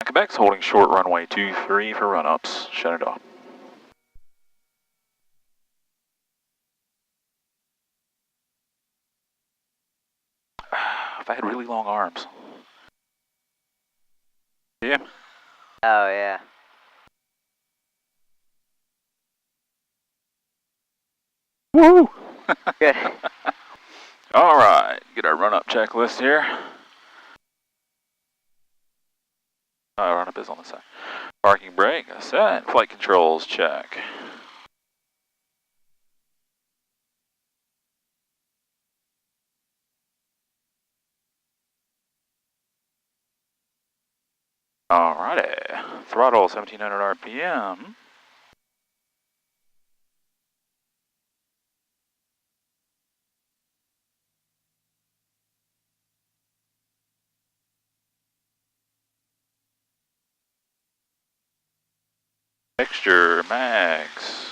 Quebec's holding short runway 23 for run-ups. Shut it off. If I had really long arms. Yeah. Oh, yeah. Woo! Good. All right, get our run-up checklist here. Run-up is on the side. Parking brake, set. Flight controls, check. Alrighty, throttle 1700 RPM. Mixture max.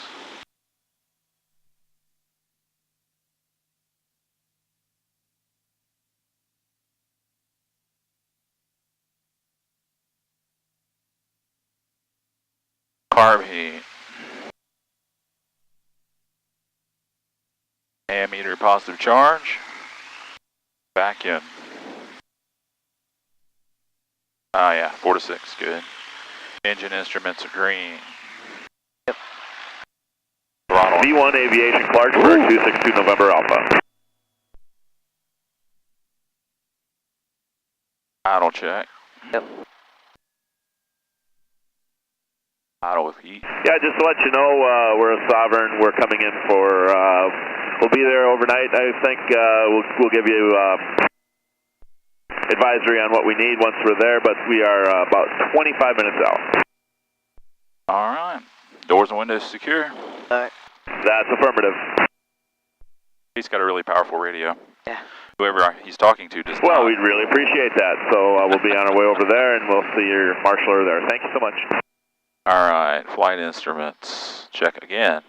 Carb heat. Ammeter positive charge. Vacuum. Oh yeah, 4 to 6, good. Engine instruments are green. Yep. Throttle. V1 Aviation Clarksburg 262 November Alpha. Idle check. Yep. Idle with heat. Yeah, just to let you know, we're a Sovereign. We're coming in for, we'll be there overnight. I think we'll give you advisory on what we need once we're there, but we are about 25 minutes out. All right. Doors and windows secure. All right. That's affirmative. He's got a really powerful radio. Yeah. Whoever he's talking to just. Well, we'd really appreciate that. So we'll be on our way over there, and we'll see your marshaller there. Thank you so much. All right. Flight instruments. Check again.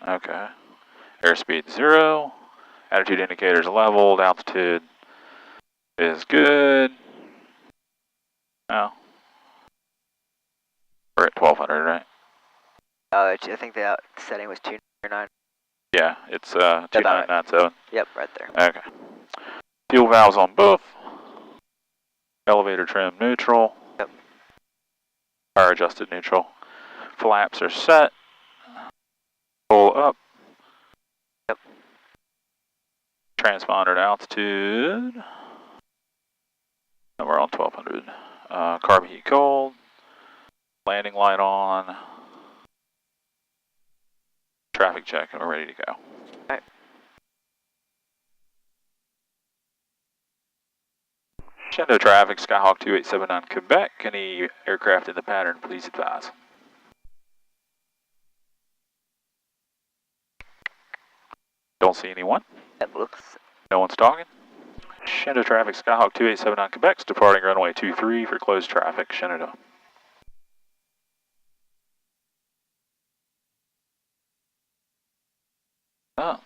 Okay. Airspeed 0. Attitude indicators leveled. Altitude is good. Oh. We're at 1200, right? I think the setting was 299. Yeah, it's 2997. Yep, right there. Okay. Fuel valves on both. Elevator trim neutral. Yep. Power adjusted neutral. Flaps are set. Pull up. Yep. Transponder to altitude. And we're on 1200. Carb heat cold. Landing light on. Traffic check, and we're ready to go. Alright. Shendo traffic, Skyhawk 2879 Quebec. Any aircraft in the pattern, please advise. Don't see anyone. That looks. No one's talking. Shendo traffic, Skyhawk 2879 Quebec's departing runway 23 for closed traffic. Shendo. Oh.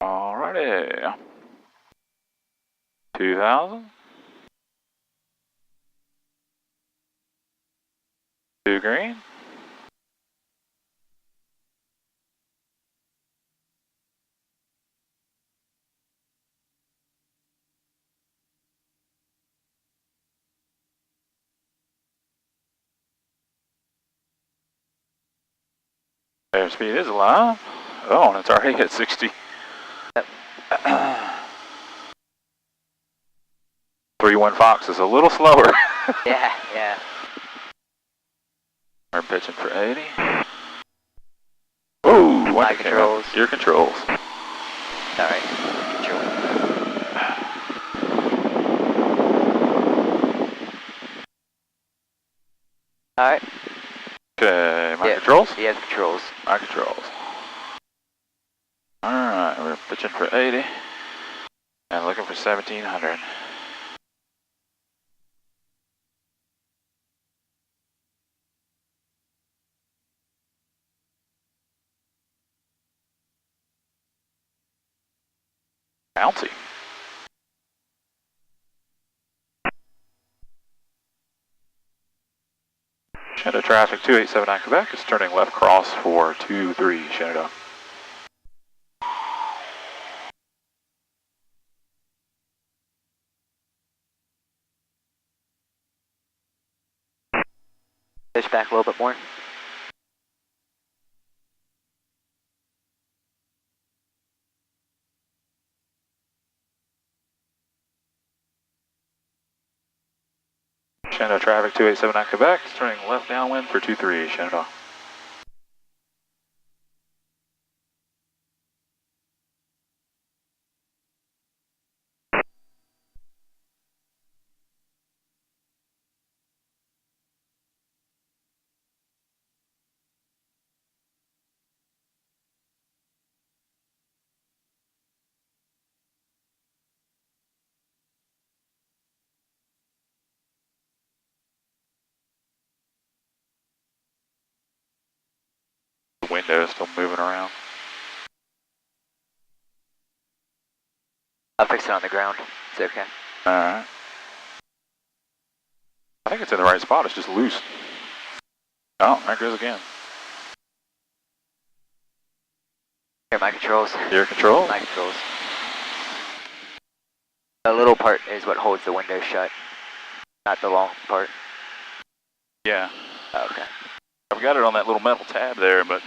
Alrighty. 2000. 2 green. Airspeed is alive. Oh, and it's already at 60. Yep. 3-1 Fox is a little slower. Yeah, yeah. We're pitching for 80. Ooh, My controls. Your controls. Alright. Control. Alright. Okay, my controls? He has controls. My controls. Alright, we're pitching for 80 and looking for 1700. Bouncy. Shenandoah traffic 2879 Quebec is turning left cross for 23 Shenandoah. Push back a little bit more. Shenandoah traffic 2879 Quebec is turning left downwind for 23 Shenandoah. The window is still moving around. I'll fix it on the ground. It's okay. Alright. I think it's in the right spot, it's just loose. Oh, there it goes again. Here, my controls. Your control? My controls. The little part is what holds the window shut, not the long part. Yeah. Oh, okay. I've got it on that little metal tab there, but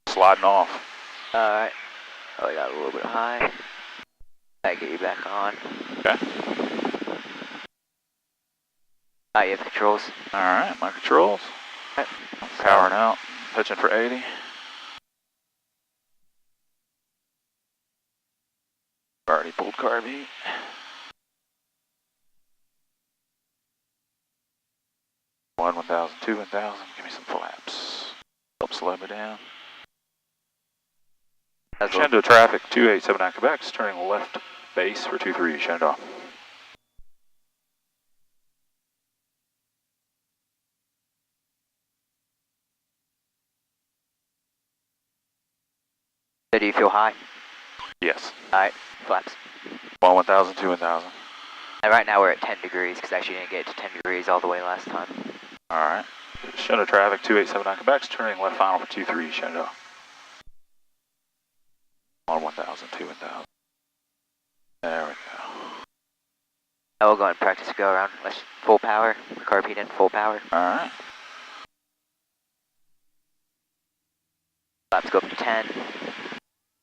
sliding off. Alright. Oh, we got a little bit high. I get you back on. Okay. You have controls. Alright, my controls. Right. Powering out, pitching for 80. Already pulled carb heat. One 1000, two 1000. Give me some flaps. Help slow me down. Shenandoah traffic 2879 Quebec is turning left base for 23 Shenandoah. So do you feel high? Yes. Alright, flaps. One 1000, two 1000. And right now we're at 10 degrees because actually didn't get to 10 degrees all the way last time. Alright. Shenandoah traffic 2879 Quebec is turning left final for 23 Shenandoah. One 1000, two 1000. There we go. Now we'll go and practice a go around. Let's full power. Carb heat in, full power. Alright. Flaps go up to 10.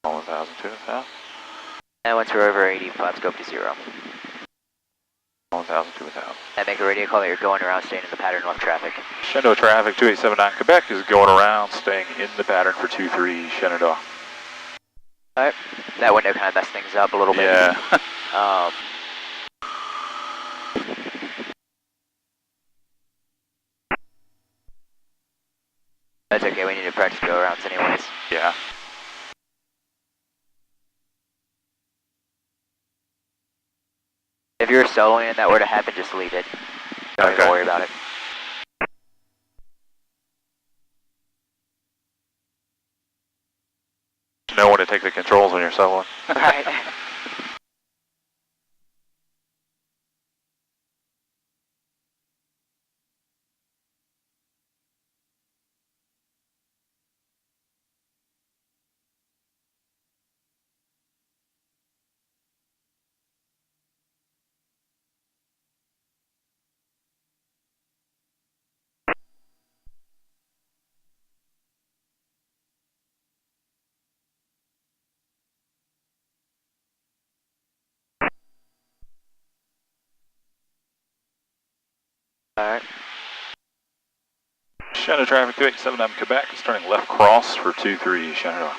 One 1000, two 1000. And once we're over 80, flaps go up to 0. 1000, two 1000. And make a radio call that you're going around staying in the pattern left traffic. Shenandoah traffic 2879 Quebec is going around, staying in the pattern for 23 Shenandoah. Alright. That window kind of messed things up a little bit. Yeah. That's okay, we need to practice go arounds anyways. Yeah. If you're soloing and that were to happen, just leave it. Don't even worry about it. Know when to take the controls when you're soloing. Right. Alright. Shenandoah traffic 2879 Quebec is turning left cross for 23 Shenandoah.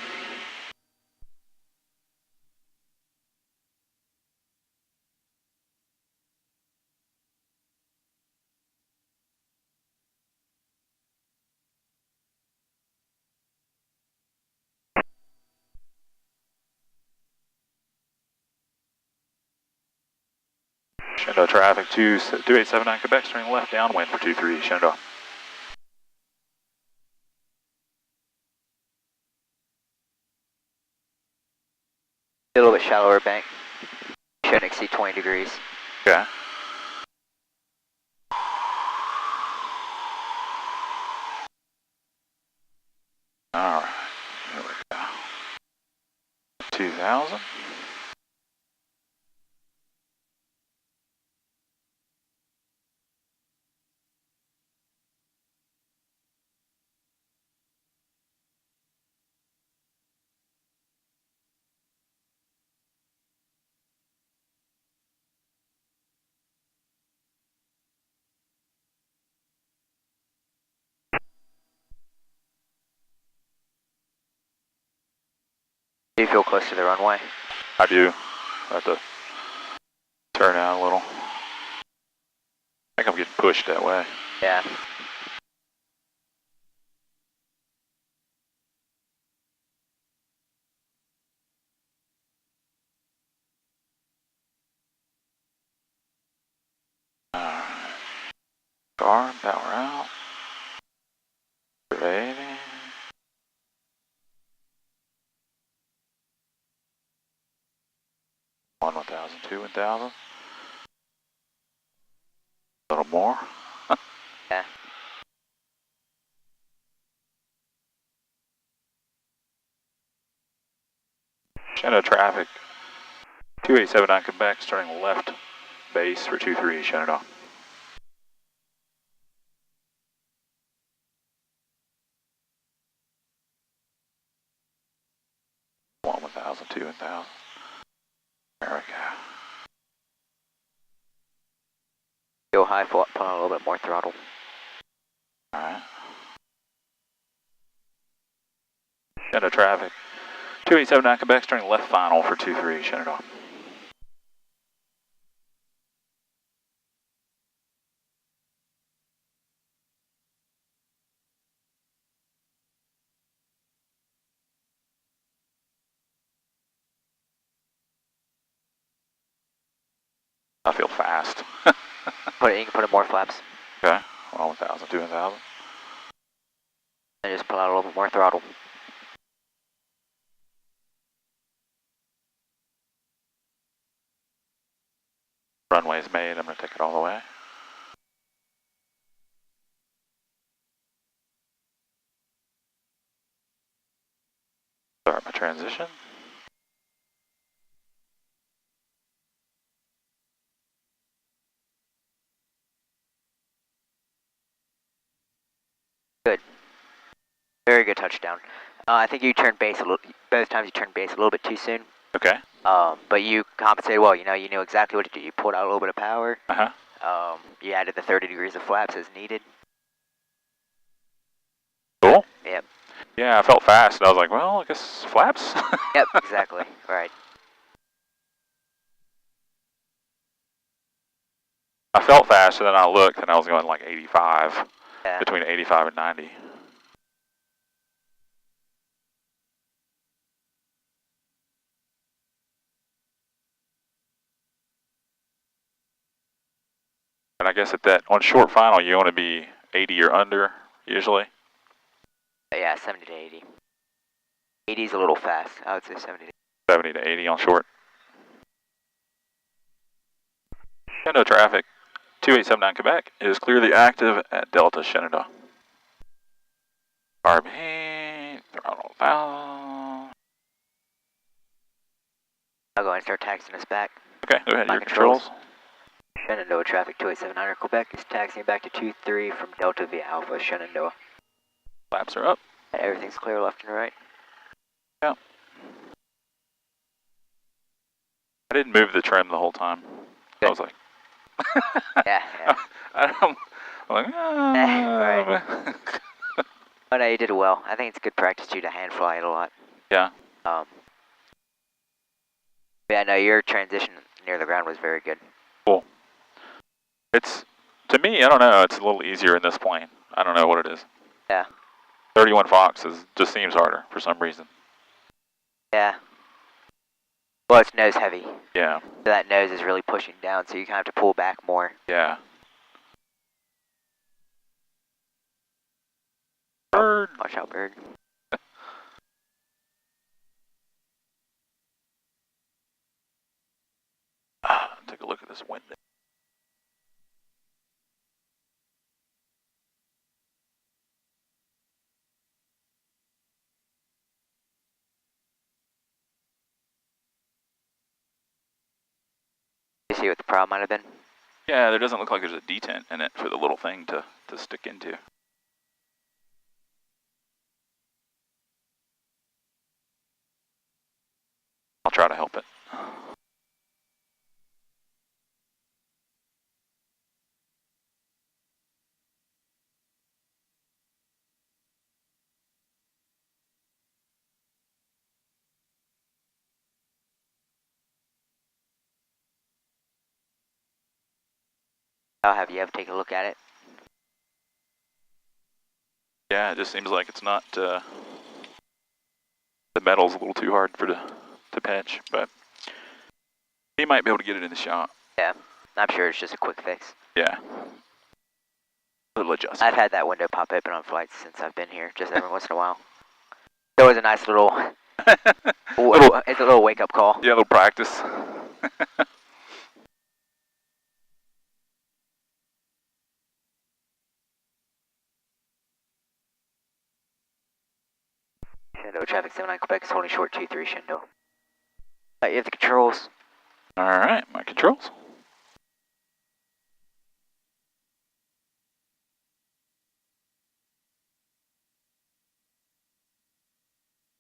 Shenandoah traffic 2879 Quebec, steering left downwind for 23, Shenandoah. A little bit shallower bank. Shouldn't exceed 20 degrees. Okay. Alright, here we go. 2000. Do you feel close to the runway? I do. I have to turn out a little. I think I'm getting pushed that way. Yeah. Alright. Car, power out. 80. One 1000, two 1000. A little more. Yeah. Shenandoah traffic 2879 Quebec, starting left base for 23, Shenandoah. One 1000, two 1000. There we go. Go high, pull on a little bit more throttle. Alright. Shenandoah traffic 2879 Quebec, starting left final for 23, Shenandoah. I feel fast. You can put in more flaps. Okay, 1000, two 1000. And just pull out a little bit more throttle. Runway's made, I'm going to take it all the way. Start my transition. Good. Very good touchdown. I think you turned base a little, both times you turned base a little bit too soon. Okay. But you compensated well, you know, you knew exactly what to do. You pulled out a little bit of power. Uh-huh. You added the 30 degrees of flaps as needed. Cool. Yep. Yeah, I felt fast, and I was like, well, I guess flaps. Yep, exactly. Right. I felt fast, and then I looked, and I was going like 85, Yeah. between 85 and 90. And I guess at that, on short final, you want to be 80 or under, usually. Yeah, 70 to 80. 80 is a little fast. I would say 70 to 70 to 80 on short. Shenandoah traffic 2879 Quebec is clearly active at Delta Shenandoah. Carb heat, throttle down. I'll go ahead and start taxiing us back. Okay, go ahead, My your controls. Shenandoah traffic 2879 Quebec is taxiing back to 23 from Delta via Alpha Shenandoah. Flaps are up. Everything's clear left and right. Yeah. I didn't move the trim the whole time. Good. I was like, Yeah, yeah. I'm like, Right. Oh no, you did well. I think it's good practice too to hand fly it a lot. Yeah. Yeah, no, your transition near the ground was very good. Cool. It's, to me, I don't know, it's a little easier in this plane. I don't know what it is. Yeah. 31 Fox just seems harder for some reason. Yeah. Well, it's nose heavy. Yeah. So that nose is really pushing down, so you kind of have to pull back more. Yeah. Bird. Watch out, bird. Take a look at this window. You see what the problem might have been? Yeah, there doesn't look like there's a detent in it for the little thing to stick into. I'll try to help it. I'll have you have take a look at it. Yeah, it just seems like it's not, the metal's a little too hard to pinch, but he might be able to get it in the shop. Yeah, I'm sure it's just a quick fix. Yeah. Little adjustment. I've had that window pop open on flights since I've been here, just every once in a while. It was a nice little, it's a little wake-up call. Yeah, a little practice. Shindo, traffic 79 Quebec is holding short 23 Shindo. You have the controls. Alright, my controls.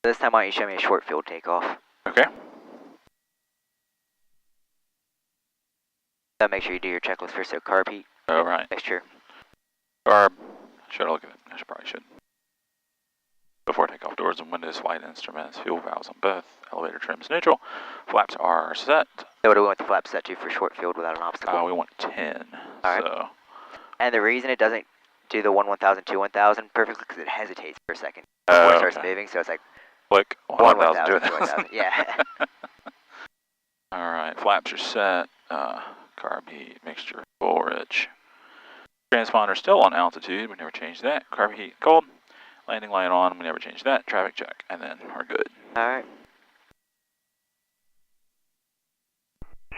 This time, why don't you show me a short field takeoff? Okay. So make sure you do your checklist first, so carb heat, Alright. mixture. Carb. Should I look at it? I probably should. Before takeoff, doors and windows, flight instruments, fuel valves on both, elevator trims neutral, flaps are set. So what do we want the flaps set to for short field without an obstacle? We want 10. Alright. So. And the reason it doesn't do the 1000, 1000 perfectly because it hesitates for a second before it starts moving, so it's like click 1000, 2000. Yeah. Alright, flaps are set. Carb heat, mixture, full rich. Transponder still on altitude, we never changed that. Carb heat, cold. Landing light on, we never changed that. Traffic check, and then we're good. Alright.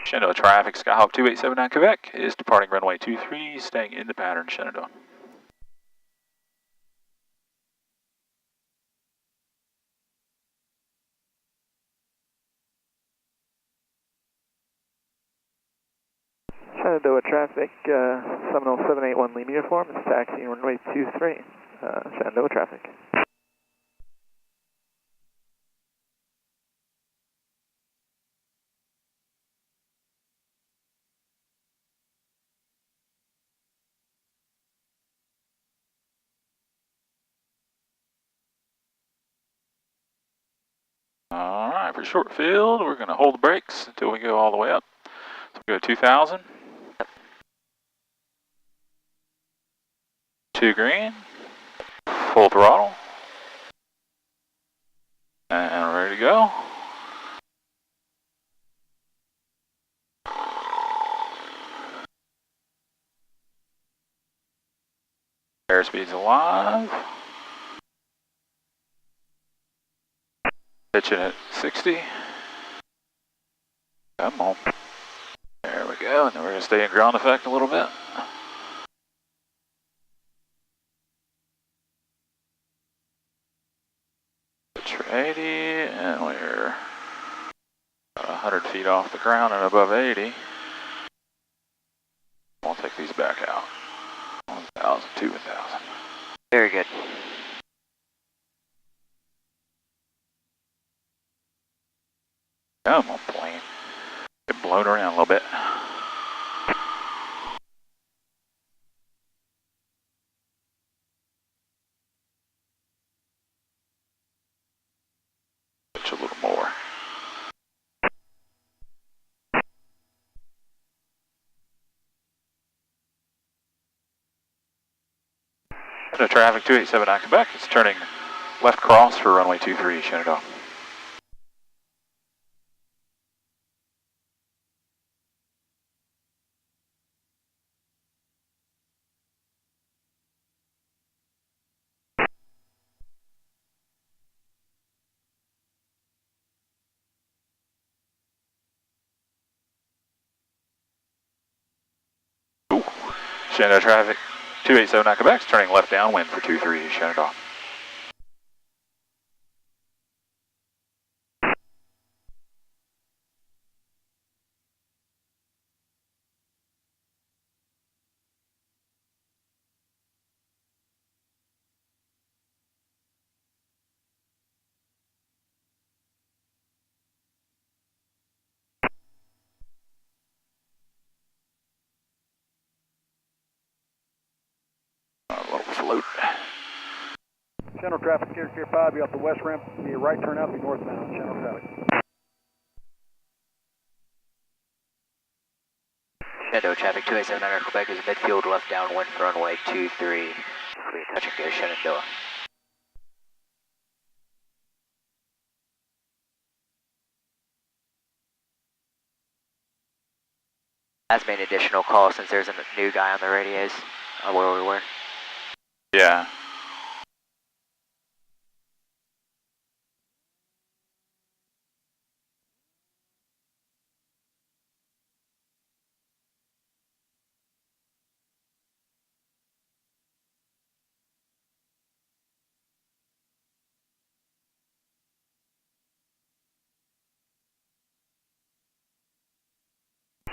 Shenandoah traffic, Skyhawk 2879 Quebec is departing runway 23, staying in the pattern, Shenandoah. Shenandoah traffic, Seminole 781 Lima uniform is taxiing runway 23. Shenandoah traffic. Alright, for short field, we're going to hold the brakes until we go all the way up. So we go 2000. 2 green. Full throttle. And we're ready to go. Airspeed's alive. Pitching at 60. Come on. There we go, and then we're going to stay in ground effect a little bit. Pitch for 80, and we're about 100 feet off the ground and above 80. We'll take these back out. 1,000, 2,000. Very good. Come on, plane. Get blown around a little bit. Pitch a little more. Shenandoah traffic 2879 Quebec is turning left cross for runway 23, Shenandoah. Shenandoah traffic, 2879 Quebec's turning left downwind for 23 Shenandoah. A little float. Channel traffic, Tier 5, be off the west ramp, be a right turn out, be northbound, channel traffic. Shenandoah traffic, 2879 Quebec is midfield left downwind for runway 23. Clear, touch and go, Shenandoah. Has made an additional call since there's a new guy on the radios where we were. Yeah.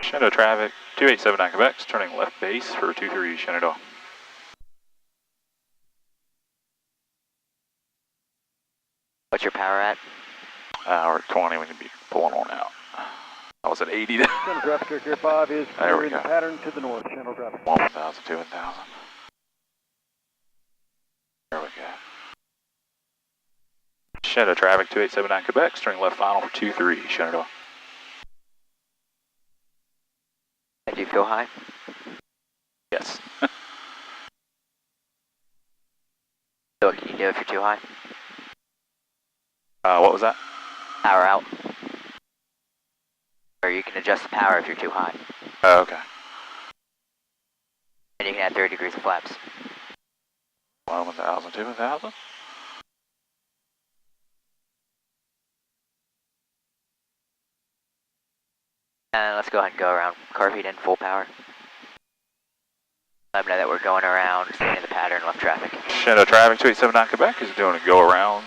Shenandoah traffic, 2879 Quebec's turning left base for 23 Shenandoah. What's your power at? We're at 20, we can be pulling on out. I was at 80 then. Channel traffic, Tier 5 is There clear we in the go. pattern to the north, channel traffic. 1,000, 2,000. There we go. Shenandoah traffic, 2879 Quebec's turning left final for 23 Shenandoah. Do you feel high? Yes. So what can you do if you're too high? What was that? Power out. Or you can adjust the power if you're too high. Oh, okay. And you can add 30 degrees of flaps. 1,000, 2,000. And let's go ahead and go around. Car feed in full power. Let them know that we're going around, staying in the pattern, left traffic. Shenandoah traffic, 2879 Quebec is doing a go around,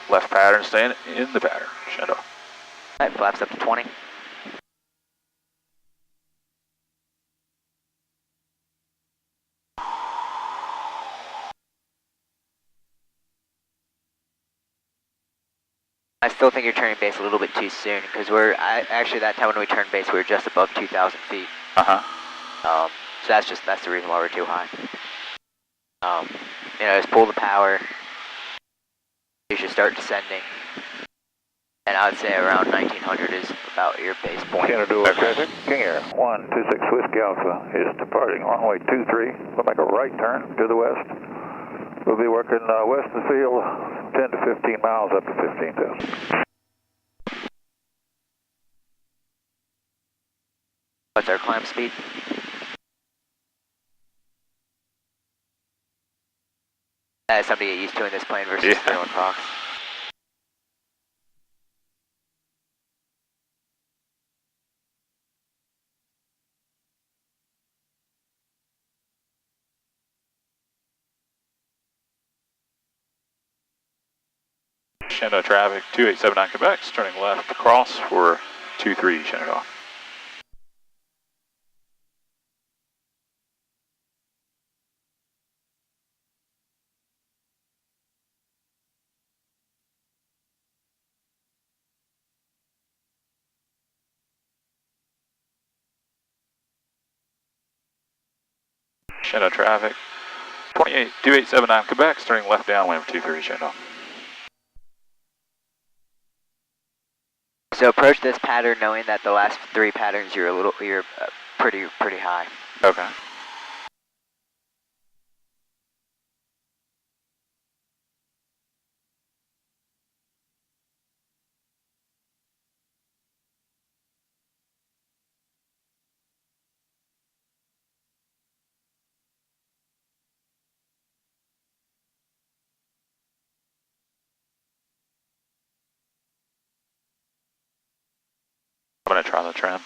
left pattern, staying in the pattern. Shenandoah. Alright, flaps up to 20. I still think you're turning base a little bit too soon because actually that time when we turned base we were just above 2,000 feet. Uh-huh. So that's the reason why we're too high. Just pull the power. You should start descending. And I would say around 1900 is about your base point. Shenandoah traffic, King Air 126 Whiskey Alpha is departing runway 23. We'll make a right turn to the west. We'll be working west of the field, 10 to 15 miles up to 15,000. What's our climb speed? That is something to get used to in this plane versus the on Fox. Shenandoah traffic, 2879 Quebec's turning left across for 23 Shenandoah. Shenandoah traffic, 2879 Quebec's turning left downwind for 23 Shenandoah. So approach this pattern knowing that the last three patterns you're pretty high. Okay. I'm gonna try the trim.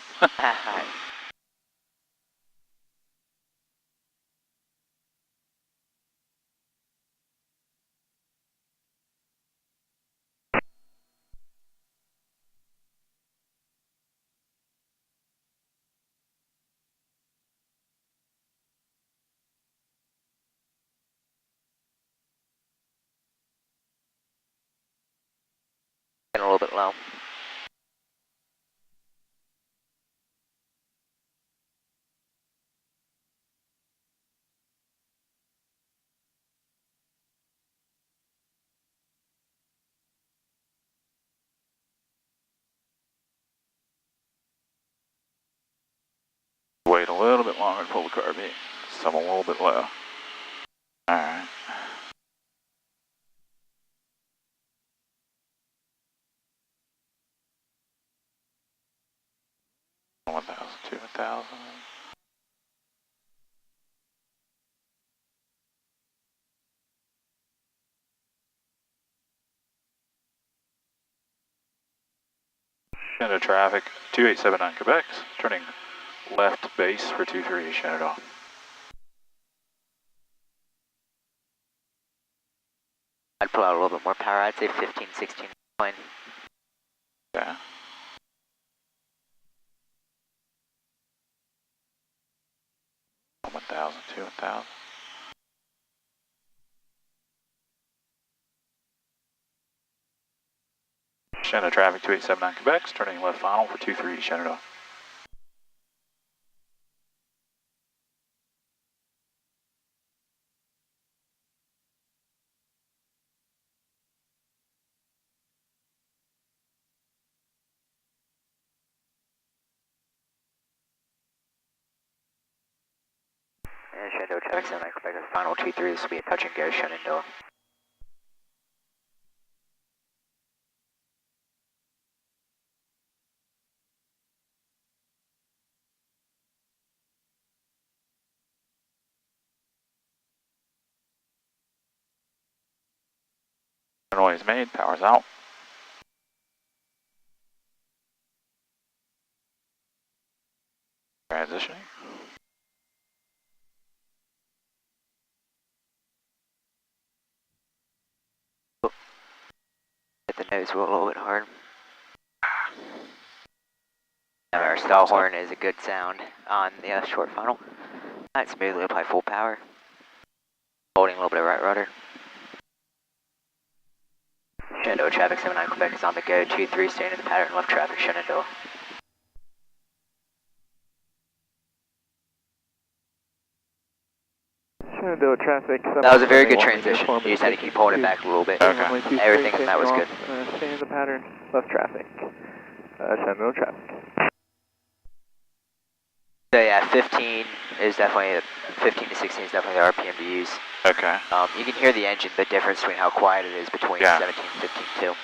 little bit low. Wait a little bit longer to pull the carb heat. So I'm a little bit low. Alright. $1,000, $2,000. Into traffic, 2879 Quebec, turning left base for 23, Shenandoah. I'd pull out a little bit more power. I'd say 15, 16 line. Okay. $1,000, $2,000. Shenandoah traffic, 2879 Quebec, turning left final for 23, Shenandoah. And Shenandoah traffic 79 Quebec, final 23. This will be a touch and go, Shenandoah. Noise made, power's out. Transitioning. Hit the nose wheel a little bit hard. Now our stall horn is a good sound on the short funnel. Nice, smoothly apply full power. Holding a little bit of right rudder. Shenandoah traffic 79 Quebec is on the go. 23 staying in the pattern. Left traffic Shenandoah. Shenandoah traffic. That was a very good transition. You just had to keep holding it back a little bit. Okay. Everything in that was good. Stay in the pattern. Left traffic. Shenandoah traffic. So yeah, 15 is definitely 15 to 16 is definitely the RPM to use. Okay. You can hear the engine, the difference between how quiet it is between 17 and 15 too.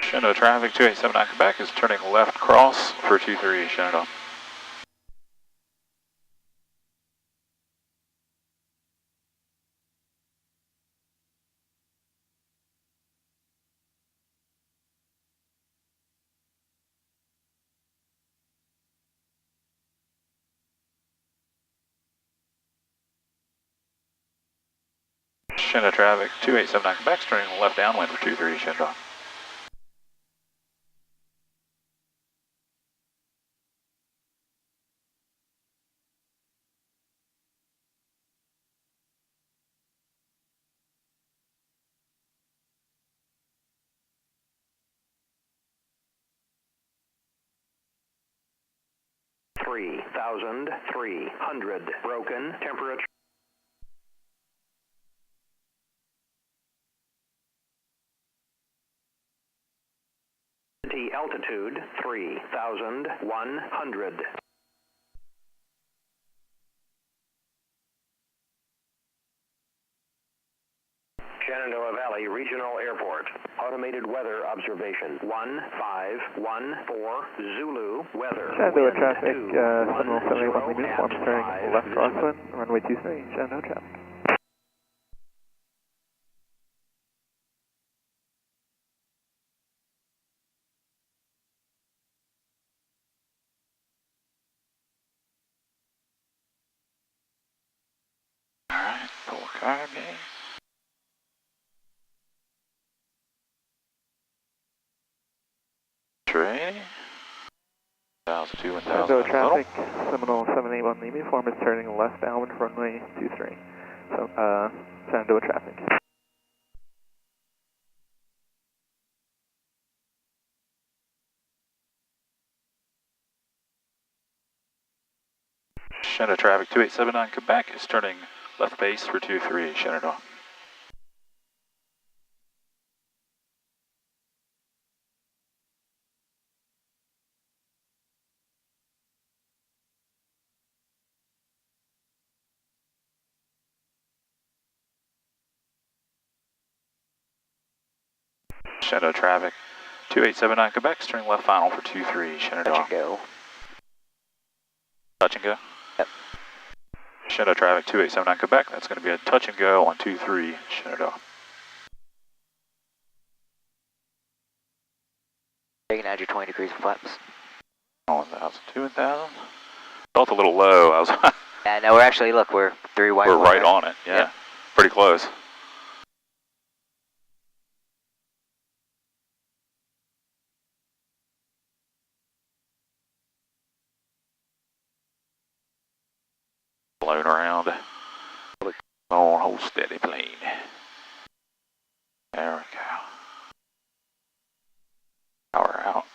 Shenandoah traffic, 2879 Quebec is turning left cross for 23, Shenandoah. Shenandoah traffic, 2879 Quebec, turning left downwind for 23, Shenandoah. $3,300 broken temperature. Altitude 3,100. Shenandoah Valley Regional Airport. Automated weather observation 1514 Zulu weather. Shenandoah traffic, 7071 Lima uniform, turning left crosswind, runway 23, Shenandoah traffic. Copy. Training. 1002, 1000 Shenandoah in the middle. traffic, Seminole 781 Lima uniform is turning left downwind for runway 23. So, Shenandoah traffic. Shenandoah traffic 2879 Quebec is turning left base for 23 Shenandoah. Shenandoah traffic 2879 Quebec is turning left final for 23 Shenandoah. Touch and go. Touch and go? Yep. Shenandoah traffic 2879 Quebec, that's going to be a touch and go on 23 Shenandoah. You can add your 20 degrees of flaps. 1002, 1000. Felt a little low. I was Yeah, no, we're actually, look, we're 3 white. we're right on it. Yeah, Yep. pretty close. Floating around. On, hold steady, plane. There we go. Power out.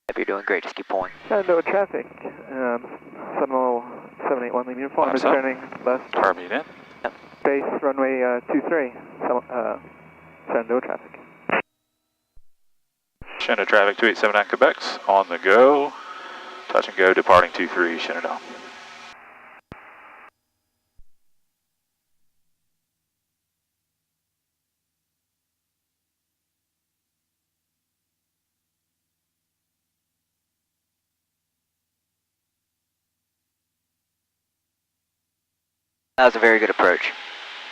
Yep, you're doing great. Just keep pulling. Shenandoah traffic, Seminole 781 Lima uniform is 57. turning left Carbine in. base runway 23. Shenandoah traffic. Shenandoah traffic 2879 Quebec's on the go. Touch and go departing 23 Shenandoah. That was a very good approach.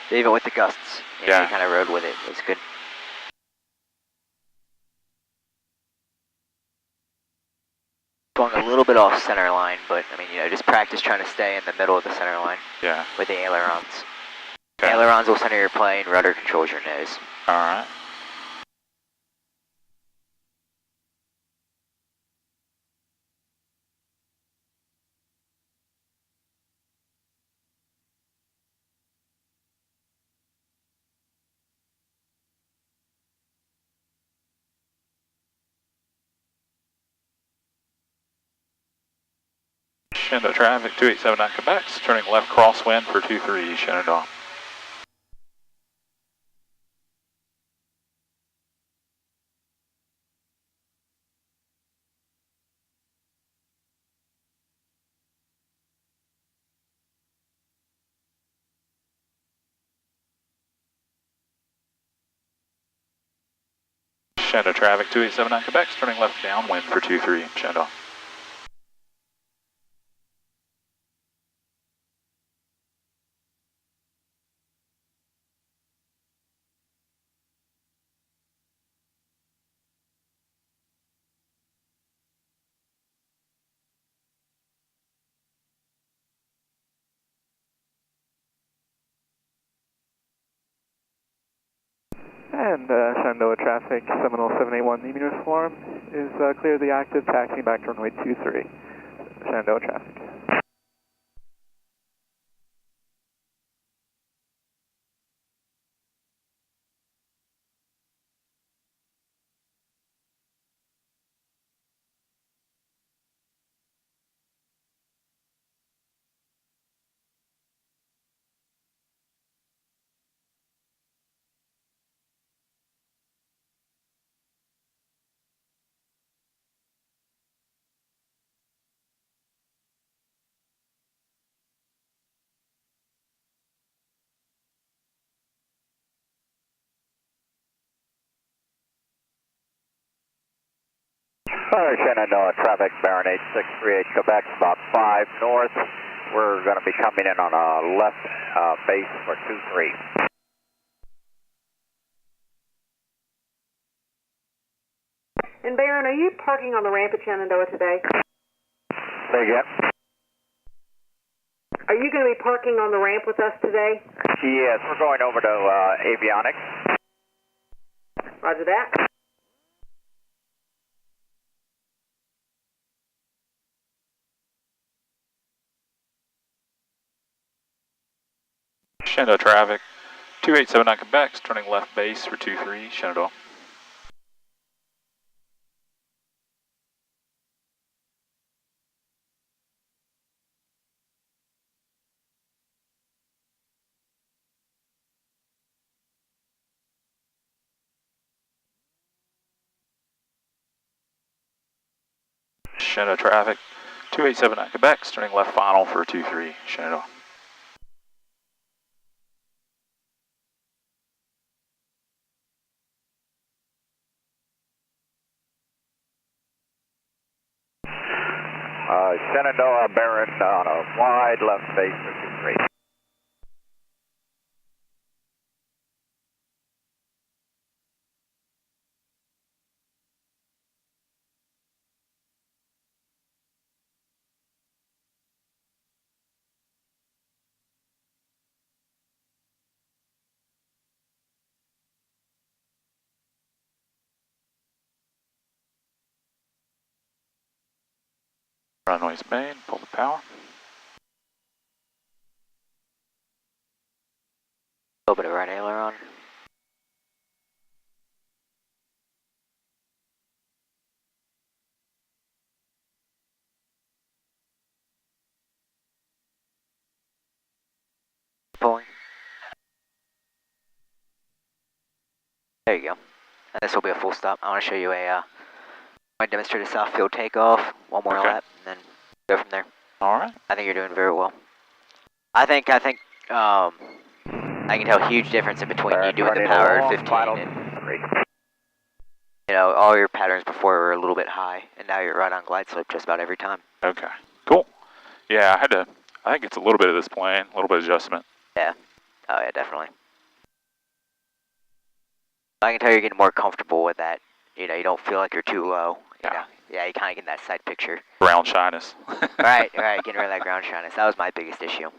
Even with the gusts. Yeah. You kind of rode with it. It was good. Going a little bit off center line, but I mean, you know, just practice trying to stay in the middle of the center line. Yeah. With the ailerons. Okay. Ailerons will center your plane, rudder controls your nose. Alright. Shenandoah traffic 2879 Quebec's turning left crosswind for 23 Shenandoah. Shenandoah traffic 2879 Quebec's turning left downwind for 23 Shenandoah. And Shenandoah traffic, Seminole 781 Lima uniform is clear of the active, taxiing back to runway 23. Shenandoah traffic. Shenandoah traffic, bearing 8638 Quebec, about 5 north, We're going to be coming in on a left base for 23. And Baron, are you parking on the ramp at Shenandoah today? Say again? Are you going to be parking on the ramp with us today? Yes, we're going over to avionics. Roger that. Shenandoah traffic, 2879 Quebec, turning left base for 23, Shenandoah. Shenandoah traffic, 2879 Quebec, turning left final for 23, Shenandoah. Shenandoah Baron on a wide left base for 23. Runway's main, pull the power. A little bit of right aileron. Pulling. There you go. And this will be a full stop. I want to show you a demonstrate a south field takeoff, one more lap, and then go from there. All right. I think you're doing very well. I think I can tell a huge difference in between you doing the power at 15 and, you know, all your patterns before were a little bit high, and now you're right on glide slope just about every time. Okay, cool. Yeah, I think it's a little bit of this plane, a little bit of adjustment. Yeah. Oh yeah, definitely. I can tell you're getting more comfortable with that. You know, you don't feel like you're too low. You know? Yeah, you kind of get that side picture. Ground shyness. right, getting rid of that ground shyness. That was my biggest issue.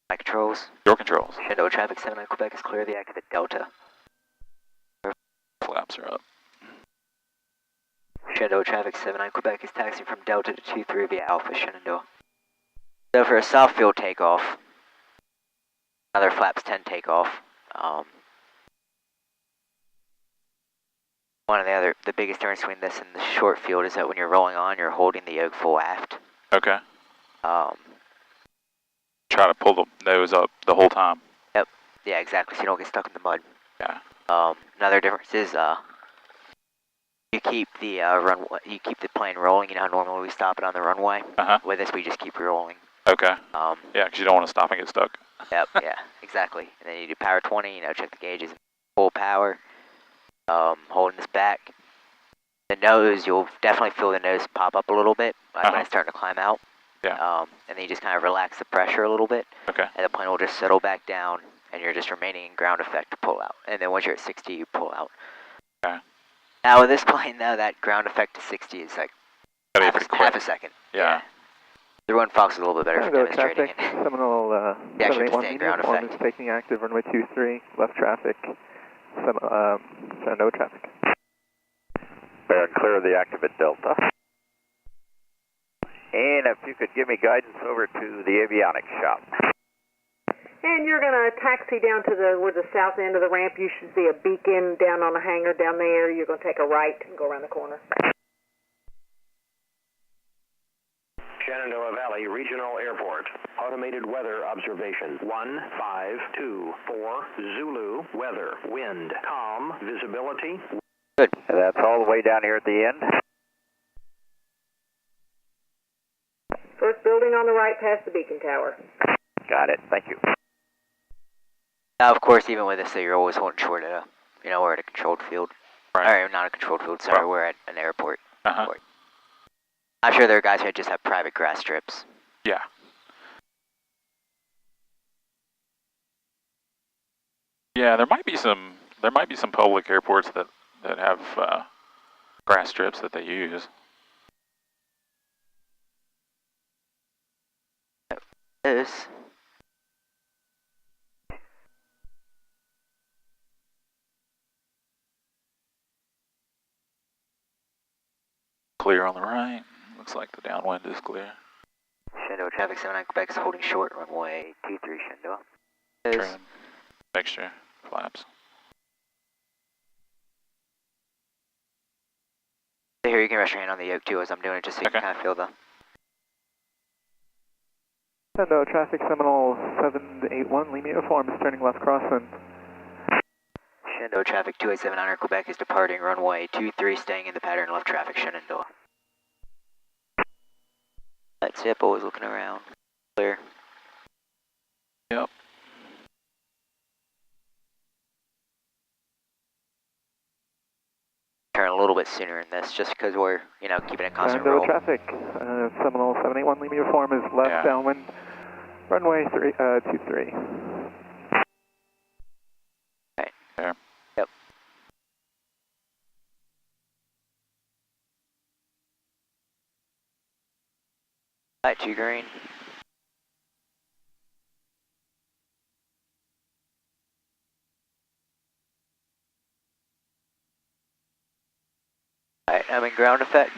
My controls. Your controls. Shenandoah traffic 79 Quebec is clear. The active at Delta. Flaps are up. Shenandoah traffic 79 Quebec is taxiing from Delta to 23 via Alpha Shenandoah. So for a south field takeoff, another flaps 10 takeoff. One of the biggest difference between this and the short field is that when you're rolling on, you're holding the yoke full aft. Okay. Try to pull the nose up the whole time. Yep. Yeah, exactly. So you don't get stuck in the mud. Yeah. Another difference is you keep the you keep the plane rolling. You know how normally we stop it on the runway. With this, we just keep rolling. Okay. Yeah, because you don't want to stop and get stuck. Yep. Yeah. Exactly. And then you do power 20. You know, check the gauges, full power. Holding this back. The nose, you'll definitely feel the nose pop up a little bit when it's starting to climb out. Yeah. And then you just kind of relax the pressure a little bit. Okay. And the plane will just settle back down, and you're just remaining in ground effect to pull out. And then once you're at 60, you pull out. Okay. Now with this plane, though, that ground effect to 60 is like half a second. Yeah. The run Fox is a little bit better for demonstrating traffic, Seminole 781 ground uniform effect. is taking active runway 23, left traffic, Shenandoah traffic. Baron, clear the active at Delta. And if you could give me guidance over to the avionics shop. And you're going to taxi down to the south end of the ramp. You should see a beacon down on the hangar down there. You're going to take a right and go around the corner. Shenandoah Valley Regional Airport. Automated weather observation. 1524 Zulu. Weather. Wind. Calm. Visibility. Good. And that's all the way down here at the end. First building on the right past the beacon tower. Got it. Thank you. Now, of course, even with this, you're always holding short at we're at a controlled field. Right. Or not a controlled field, sorry, we're at an airport. I I'm sure there are guys who just have private grass strips. Yeah. Yeah, there might be some public airports that have grass strips that they use. This. Clear on the right. Looks like the downwind is clear. Shenandoah traffic 79 Quebec is holding short, runway 23 Shenandoah. Trim, mixture, flaps. Here, you can rest your hand on the yoke too as I'm doing it, just so you can kind of feel the... Shenandoah traffic, Seminole 781, Lima uniform is turning left crosswind. Shenandoah traffic 2879 Quebec is departing, runway 23, staying in the pattern, left traffic Shenandoah. That's it, always looking around. Clear. Yep. Turn a little bit sooner in this, just because we're, you know, keeping a constant Shenandoah roll. traffic, Seminole 781, Lima uniform is left downwind, runway 23. Right. There. Yep. Light 2 green. Alright, I'm in ground effect.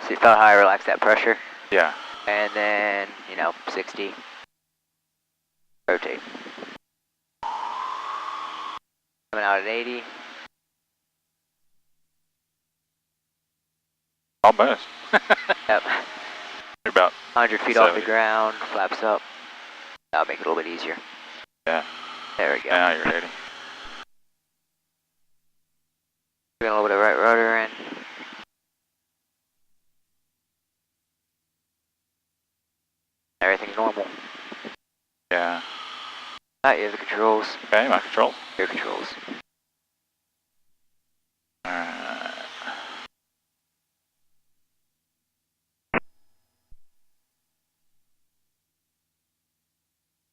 So you felt how I relaxed that pressure? Yeah. And then, you know, 60. Rotate. Coming out at 80. Almost. Yep. You're about 100 feet 70. off the ground, flaps up. That'll make it a little bit easier. Yeah. There we go. Now you're ready. Doing a little bit of right rudder in. Everything's normal. Yeah. Alright, you have the controls. Okay, my controls. Your controls. Alright.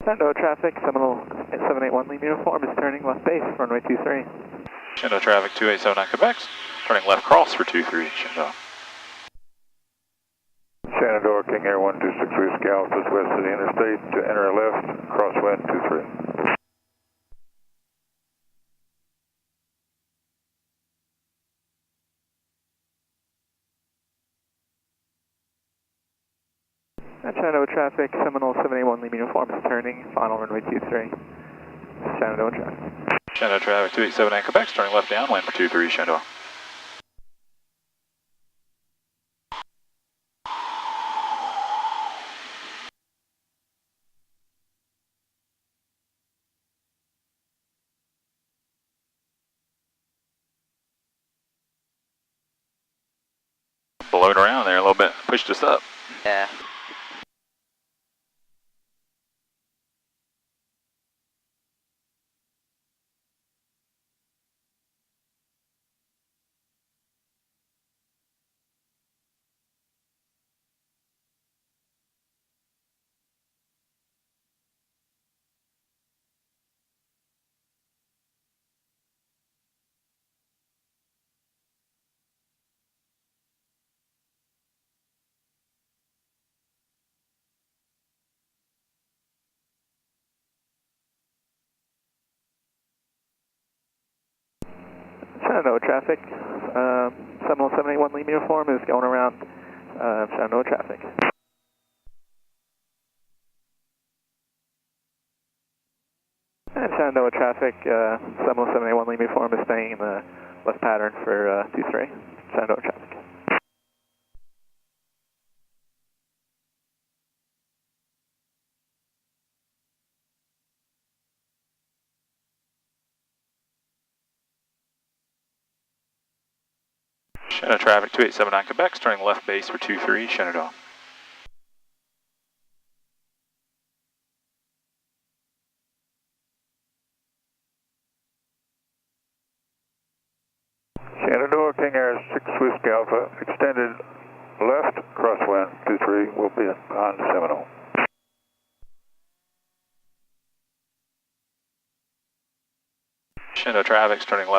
Shenandoah traffic, Seminole 781 Lima uniform is turning left base, runway 23. Shenandoah traffic 2879 Quebec, turning left cross for 23 Shenandoah. Shenandoah, King Air 126 Whiskey Alpha is west of the interstate to enter left, crosswind 23. Shenandoah traffic, Seminole 781 Lima uniform is turning, final runway 23. Shenandoah traffic. Shenandoah traffic 2879 Quebec, turning left downwind for 23 Shenandoah. Blowed around there a little bit, pushed us up. Yeah. Shenandoah traffic, Seminole 781 Lima uniform is going around Shenandoah traffic. And Shenandoah traffic, Seminole 781 Lima uniform is staying in the left pattern for 23. Shenandoah traffic. Shenandoah traffic 2879 Quebec, turning left base for 23 Shenandoah. Shenandoah, King Air 6 Whiskey Alpha, extended left, crosswind.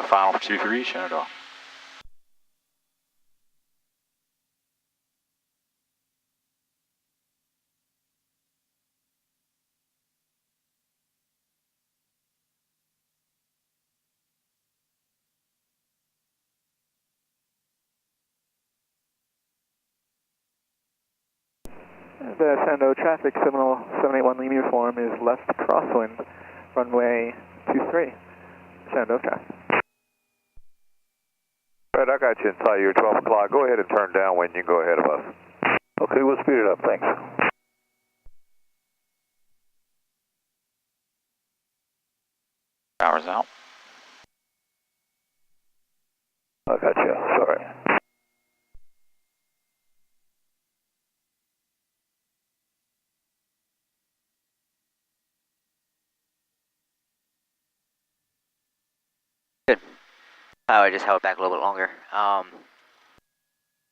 final for 2-3, Shenandoah. The Shenandoah traffic, Seminole 781 Lima uniform is left crosswind, runway 23, Shenandoah traffic. Right, I got you inside your 12 o'clock. Go ahead and turn downwind. You can go ahead of us. Okay, we'll speed it up. Thanks. Power's out. I got you. Sorry. Good. I just held back a little bit longer. But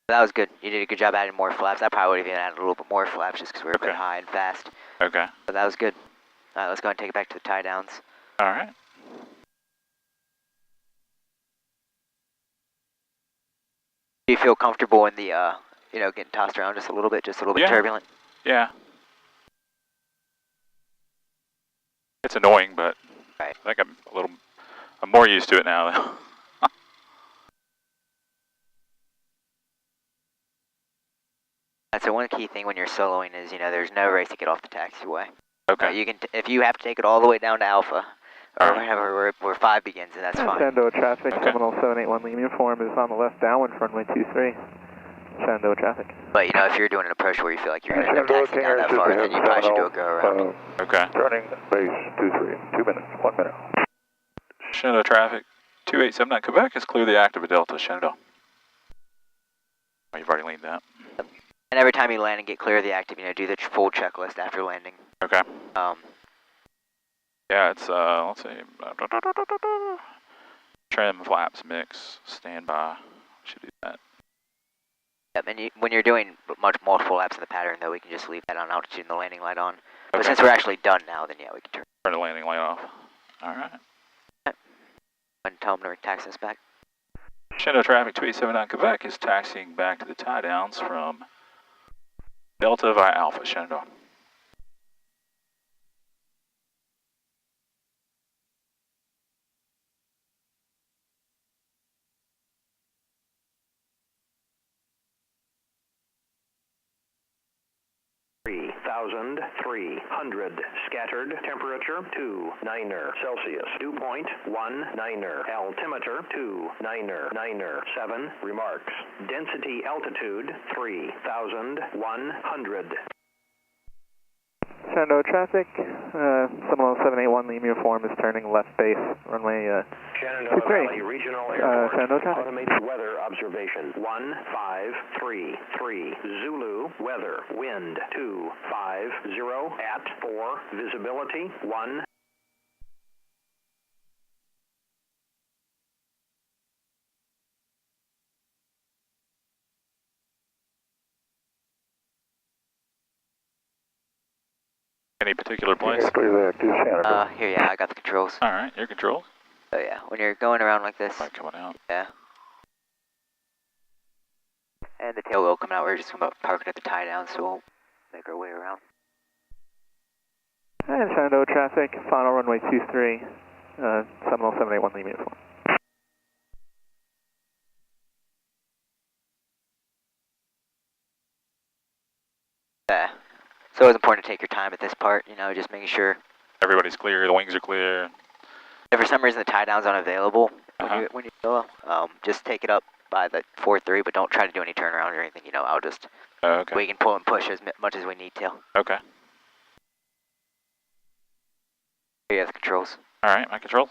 that was good. You did a good job adding more flaps. I probably would have even added a little bit more flaps just because we were a bit high and fast. Okay. But that was good. All right, let's go ahead and take it back to the tie downs. All right. Do you feel comfortable in the, you know, getting tossed around just a little bit turbulent? Yeah. It's annoying, but right. I think I'm more used to it now. That's the one key thing when you're soloing is, you know, there's no race to get off the taxiway. Okay. You can, if you have to take it all the way down to Alpha, or wherever where 5 begins, and that's fine. Shenandoah traffic, Seminole 781 Lima uniform is on the left downwind, runway 23, Shenandoah traffic. But, you know, if you're doing an approach where you feel like you're going to end up taxiing down that far, then you probably should do a go around. Okay. Turning base 23, 2 minutes, 1 minute. Shenandoah traffic, 2879 Quebec is clear the active Delta, Shenandoah. Oh, you've already leaned that. And every time you land and get clear of the active, you know, do the full checklist after landing. Okay. Yeah, it's, let's see. Trim, flaps, mix, standby. Should do that. Yep, and when you're doing multiple laps in the pattern, though, we can just leave that on altitude and the landing light on. But since we're actually done now, then yeah, we can turn the landing light off. All right. And tell them to taxi us back. Shenandoah traffic 2879 Quebec is taxiing back to the tie downs from Delta via Alpha, Shenandoah. $3,300. Scattered temperature 29er Celsius. Dew point 19er. Altimeter 2997. Remarks. Density altitude 3,100. Shenandoah traffic, Seminole 781 Lima uniform is turning left base, runway 23. Regional Airport. Shenandoah traffic. Automated weather observation 1533. Zulu weather. Wind 250 at 4. Visibility 1. Any particular place? Here, yeah, I got the controls. All right, your controls. Oh yeah, when you're going around like this. Light coming out. Yeah. And the tail wheel coming out, we're just going to park it at the tie down, so we'll make our way around. And Shenandoah traffic, final runway 23, Seminole 781 Lima uniform. Yeah. So it's important to take your time at this part, you know, just making sure everybody's clear, the wings are clear. If for some reason the tie down's unavailable when you go, just take it up by the 4-3, but don't try to do any turnaround or anything, you know, I'll just, we can pull and push as much as we need to. Okay. Here you have the controls. All right, my control.